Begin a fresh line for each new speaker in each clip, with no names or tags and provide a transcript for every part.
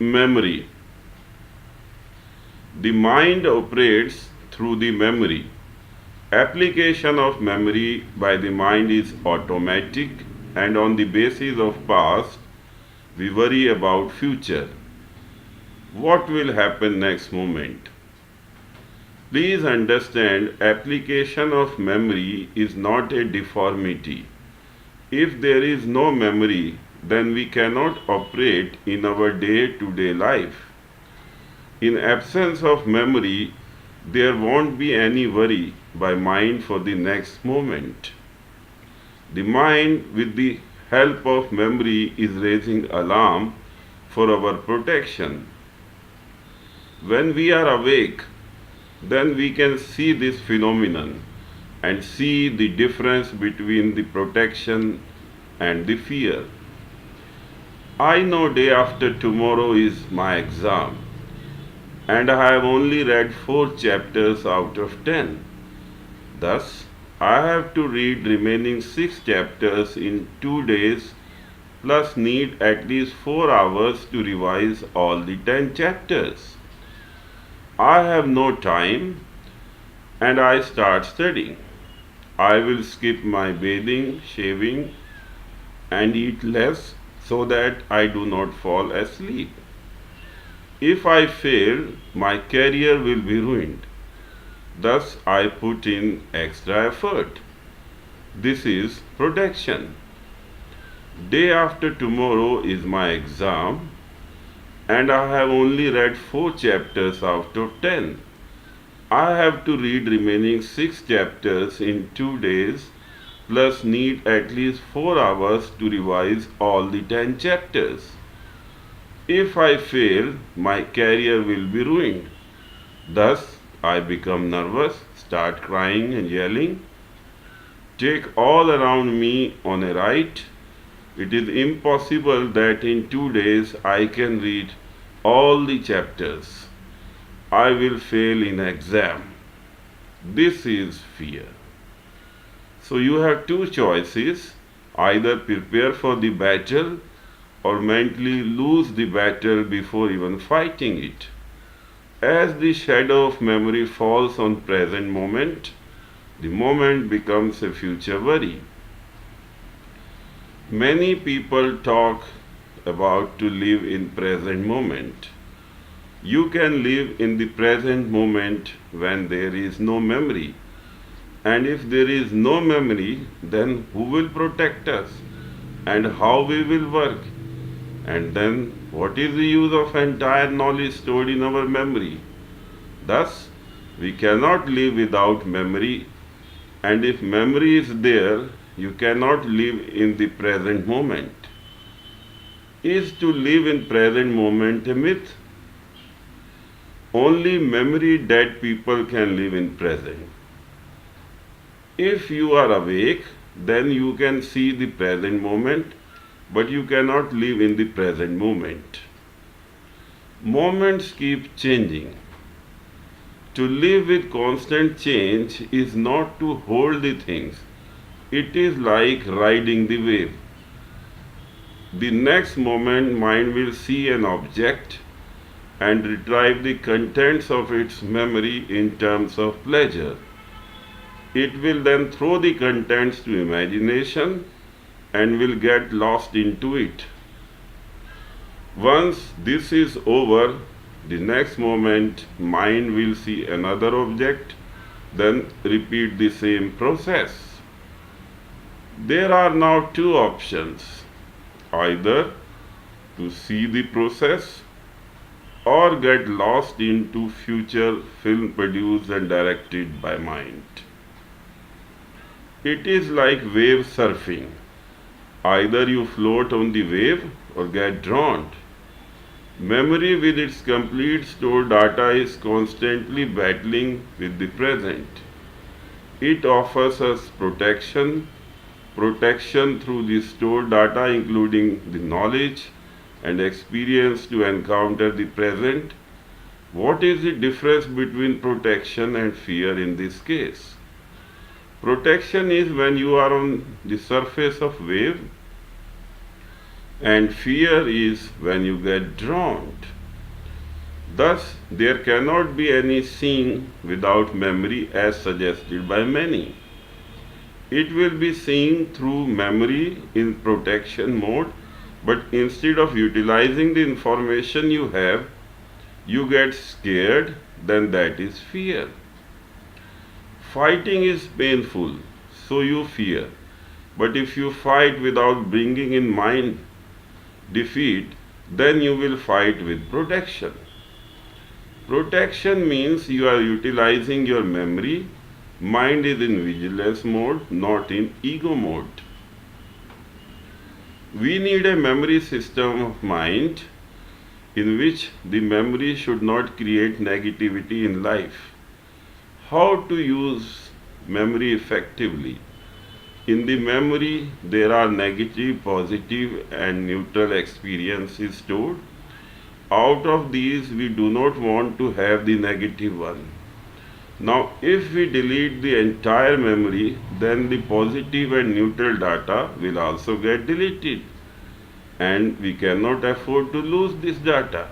Memory. The mind operates through the memory. Application of memory by the mind is automatic, and on the basis of past, we worry about future. What will happen next moment? Please understand, application of memory is not a deformity. If there is no memory, then we cannot operate in our day-to-day life. In absence of memory, there won't be any worry by mind for the next moment. The mind, with the help of memory, is raising alarm for our protection. When we are awake, then we can see this phenomenon and see the difference between the protection and the fear. I know day after tomorrow is my exam, and I have only read 4 chapters out of 10. Thus, I have to read remaining 6 chapters in 2 days, plus need at least 4 hours to revise all the 10 chapters. I have no time, and I start studying. I will skip my bathing, shaving, and eat less so that I do not fall asleep. If I fail, my career will be ruined. Thus, I put in extra effort. This is protection. Day after tomorrow is my exam, and I have only read 4 chapters out of 10. I have to read remaining 6 chapters in 2 days, plus need at least 4 hours to revise all the 10 chapters. If I fail, my career will be ruined. Thus, I become nervous, start crying and yelling, take all around me on a ride. It is impossible that in 2 days I can read all the chapters. I will fail in exam. This is fear. So you have 2 choices, either prepare for the battle or mentally lose the battle before even fighting it. As the shadow of memory falls on present moment, the moment becomes a future worry. Many people talk about to live in present moment. You can live in the present moment when there is no memory. And if there is no memory, then who will protect us? And how we will work? And then what is the use of entire knowledge stored in our memory? Thus, we cannot live without memory, and if memory is there, you cannot live in the present moment. Is to live in present moment a myth? Only memory dead people can live in present. If you are awake, then you can see the present moment, but you cannot live in the present moment. Moments keep changing. To live with constant change is not to hold the things. It is like riding the wave. The next moment mind will see an object and retrieve the contents of its memory in terms of pleasure. It will then throw the contents to imagination and will get lost into it. Once this is over, the next moment mind will see another object, then repeat the same process. There are now 2 options, either to see the process or get lost into future film produced and directed by mind. It is like wave surfing. Either you float on the wave or get drowned. Memory with its complete stored data is constantly battling with the present. It offers us protection through the stored data, including the knowledge and experience to encounter the present. What is the difference between protection and fear in this case? Protection is when you are on the surface of wave. and fear is when you get drowned. Thus, there cannot be any seeing without memory as suggested by many. It will be seeing through memory in protection mode, but instead of utilizing the information you have, you get scared, then that is fear. Fighting is painful, so you fear. But if you fight without bringing in mind defeat, then you will fight with protection. Protection means you are utilizing your memory. Mind is in vigilance mode, not in ego mode. We need a memory system of mind in which the memory should not create negativity in life. How to use memory effectively? In the memory, there are negative, positive, and neutral experiences stored. Out of these, we do not want to have the negative one. Now, if we delete the entire memory, then the positive and neutral data will also get deleted. And we cannot afford to lose this data.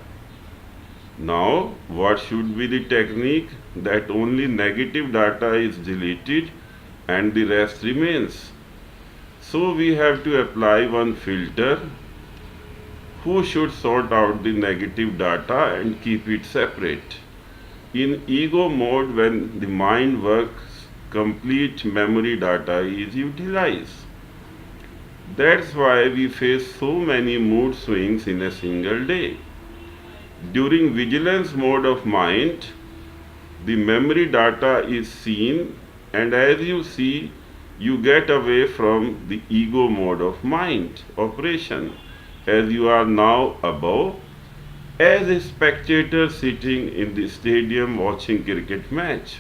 Now, what should be the technique? That only negative data is deleted and the rest remains. So we have to apply one filter who should sort out the negative data and keep it separate. In ego mode, when the mind works, complete memory data is utilized. That's why we face so many mood swings in a single day. During vigilance mode of mind, the memory data is seen, and as you see, you get away from the ego mode of mind operation, as you are now above, as a spectator sitting in the stadium watching cricket match.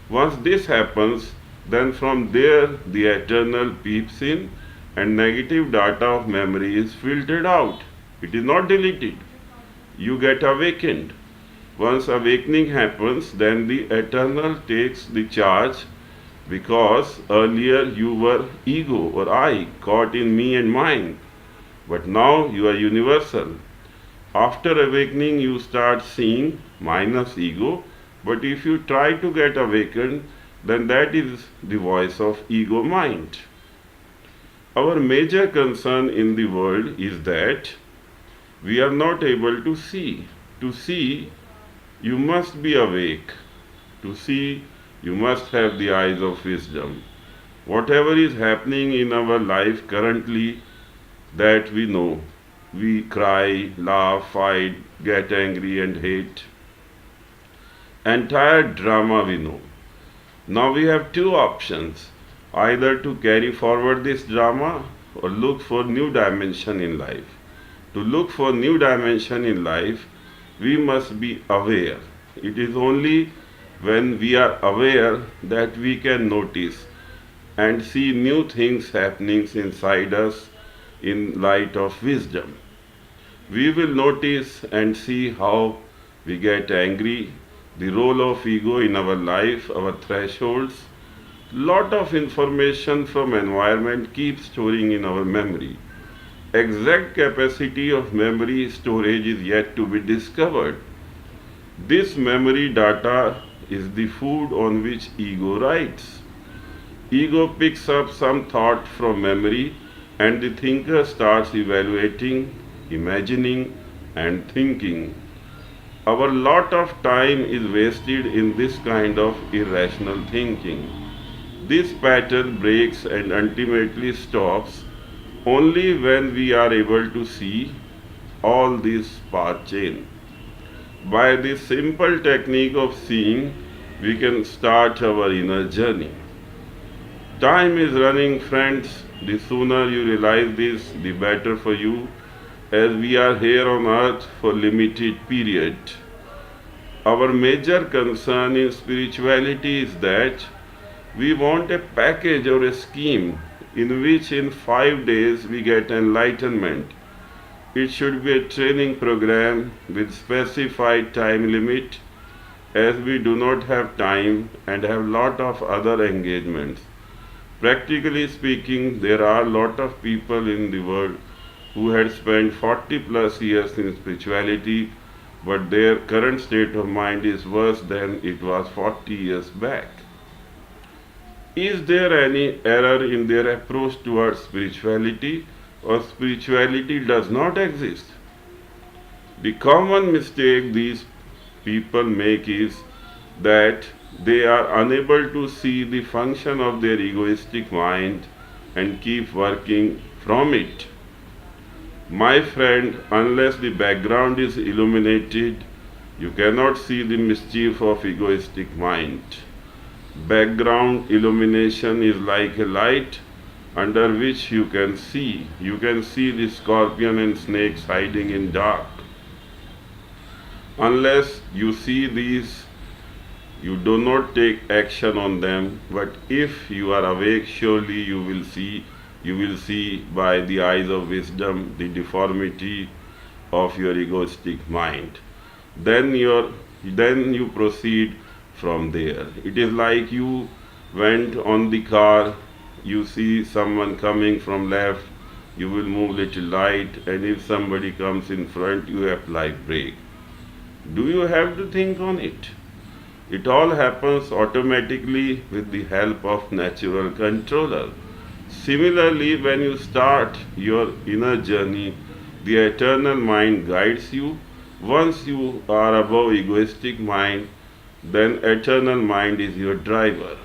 Once this happens, then from there the eternal peeps in and negative data of memory is filtered out. It is not deleted. You get awakened. Once awakening happens, then the eternal takes the charge, because earlier you were ego or I, caught in me and mine, but now you are universal. After awakening, you start seeing minus ego, but if you try to get awakened, then that is the voice of ego mind. Our major concern in the world is that we are not able to see. To see, you must be awake. To see, you must have the eyes of wisdom. Whatever is happening in our life currently, that we know. We cry, laugh, fight, get angry and hate. Entire drama we know. Now we have two options, either to carry forward this drama or look for new dimension in life. To look for new dimension in life, we must be aware. It is only when we are aware that we can notice and see new things happening inside us in light of wisdom. We will notice and see how we get angry, the role of ego in our life, our thresholds. Lot of information from environment keeps storing in our memory. Exact capacity of memory storage is yet to be discovered. This memory data is the food on which ego rides. Ego picks up some thought from memory and the thinker starts evaluating, imagining and thinking. Our lot of time is wasted in this kind of irrational thinking. This pattern breaks and ultimately stops only when we are able to see all this path chain. By this simple technique of seeing, we can start our inner journey. Time is running, friends. The sooner you realize this, the better for you, as we are here on earth for limited period. Our major concern in spirituality is that we want a package or a scheme in which in 5 days we get enlightenment. It should be a training program with specified time limit, as we do not have time and have lot of other engagements. Practically speaking, there are a lot of people in the world who had spent 40 plus years in spirituality, but their current state of mind is worse than it was 40 years back. Is there any error in their approach towards spirituality, or spirituality does not exist? The common mistake these people make is that they are unable to see the function of their egoistic mind and keep working from it. My friend, unless the background is illuminated, you cannot see the mischief of egoistic mind. Background illumination is like a light under which you can see. You can see the scorpion and snakes hiding in dark. Unless you see these, you do not take action on them, but if you are awake, surely you will see by the eyes of wisdom the deformity of your egoistic mind. Then you proceed from there. It is like you went on the car, you see someone coming from left, you will move little right, and if somebody comes in front, you apply brake. Do you have to think on it? It all happens automatically with the help of natural controller. Similarly, when you start your inner journey, the eternal mind guides you. Once you are above egoistic mind, then eternal mind is your driver.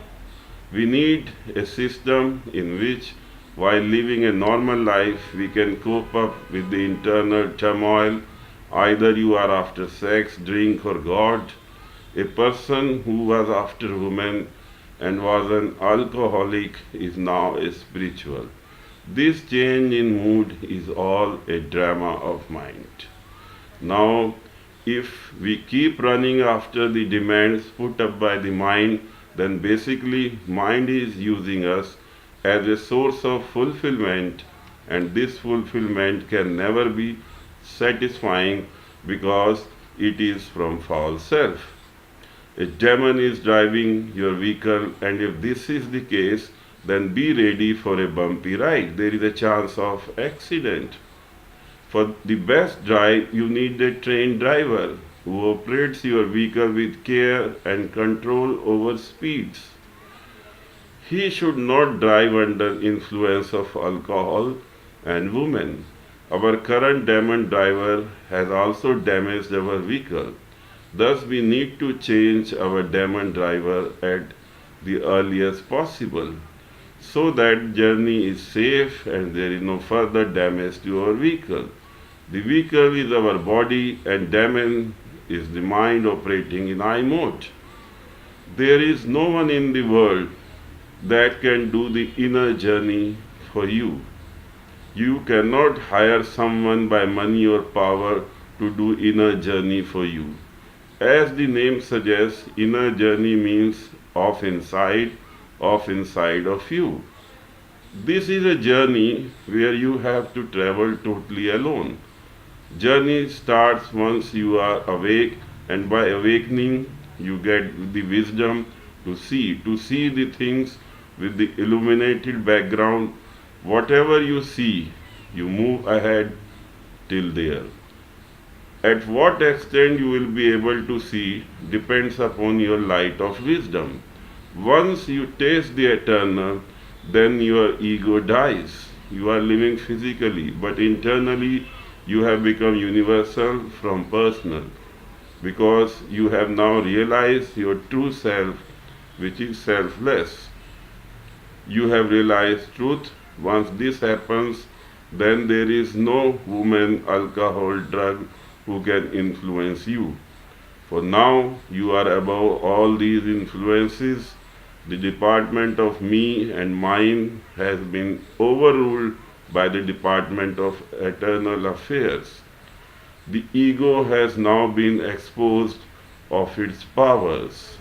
We need a system in which, while living a normal life, we can cope up with the internal turmoil. Either you are after sex, drink, or God. A person who was after women and was an alcoholic is now a spiritual. This change in mood is all a drama of mind. Now, if we keep running after the demands put up by the mind, then basically mind is using us as a source of fulfillment, and this fulfillment can never be satisfying because it is from false self. A demon is driving your vehicle, and if this is the case, then be ready for a bumpy ride. There is a chance of accident. For the best drive, you need a trained driver who operates your vehicle with care and control over speeds. He should not drive under influence of alcohol and women. Our current demon driver has also damaged our vehicle. Thus, we need to change our demon driver at the earliest possible so that journey is safe and there is no further damage to our vehicle. The vehicle is our body and demon is the mind operating in I mode. There is no one in the world that can do the inner journey for you. You cannot hire someone by money or power to do inner journey for you. As the name suggests, inner journey means of inside of you. This is a journey where you have to travel totally alone. Journey starts once you are awake, and by awakening you get the wisdom to see the things with the illuminated background. Whatever you see, you move ahead till there. At what extent you will be able to see depends upon your light of wisdom. Once you taste the eternal, then your ego dies. You are living physically, but internally you have become universal from personal, because you have now realized your true self, which is selfless. You have realized truth. Once this happens, then there is no woman, alcohol, drug who can influence you. For now, you are above all these influences. The department of me and mine has been overruled by the department of eternal affairs. The ego has now been exposed of its powers.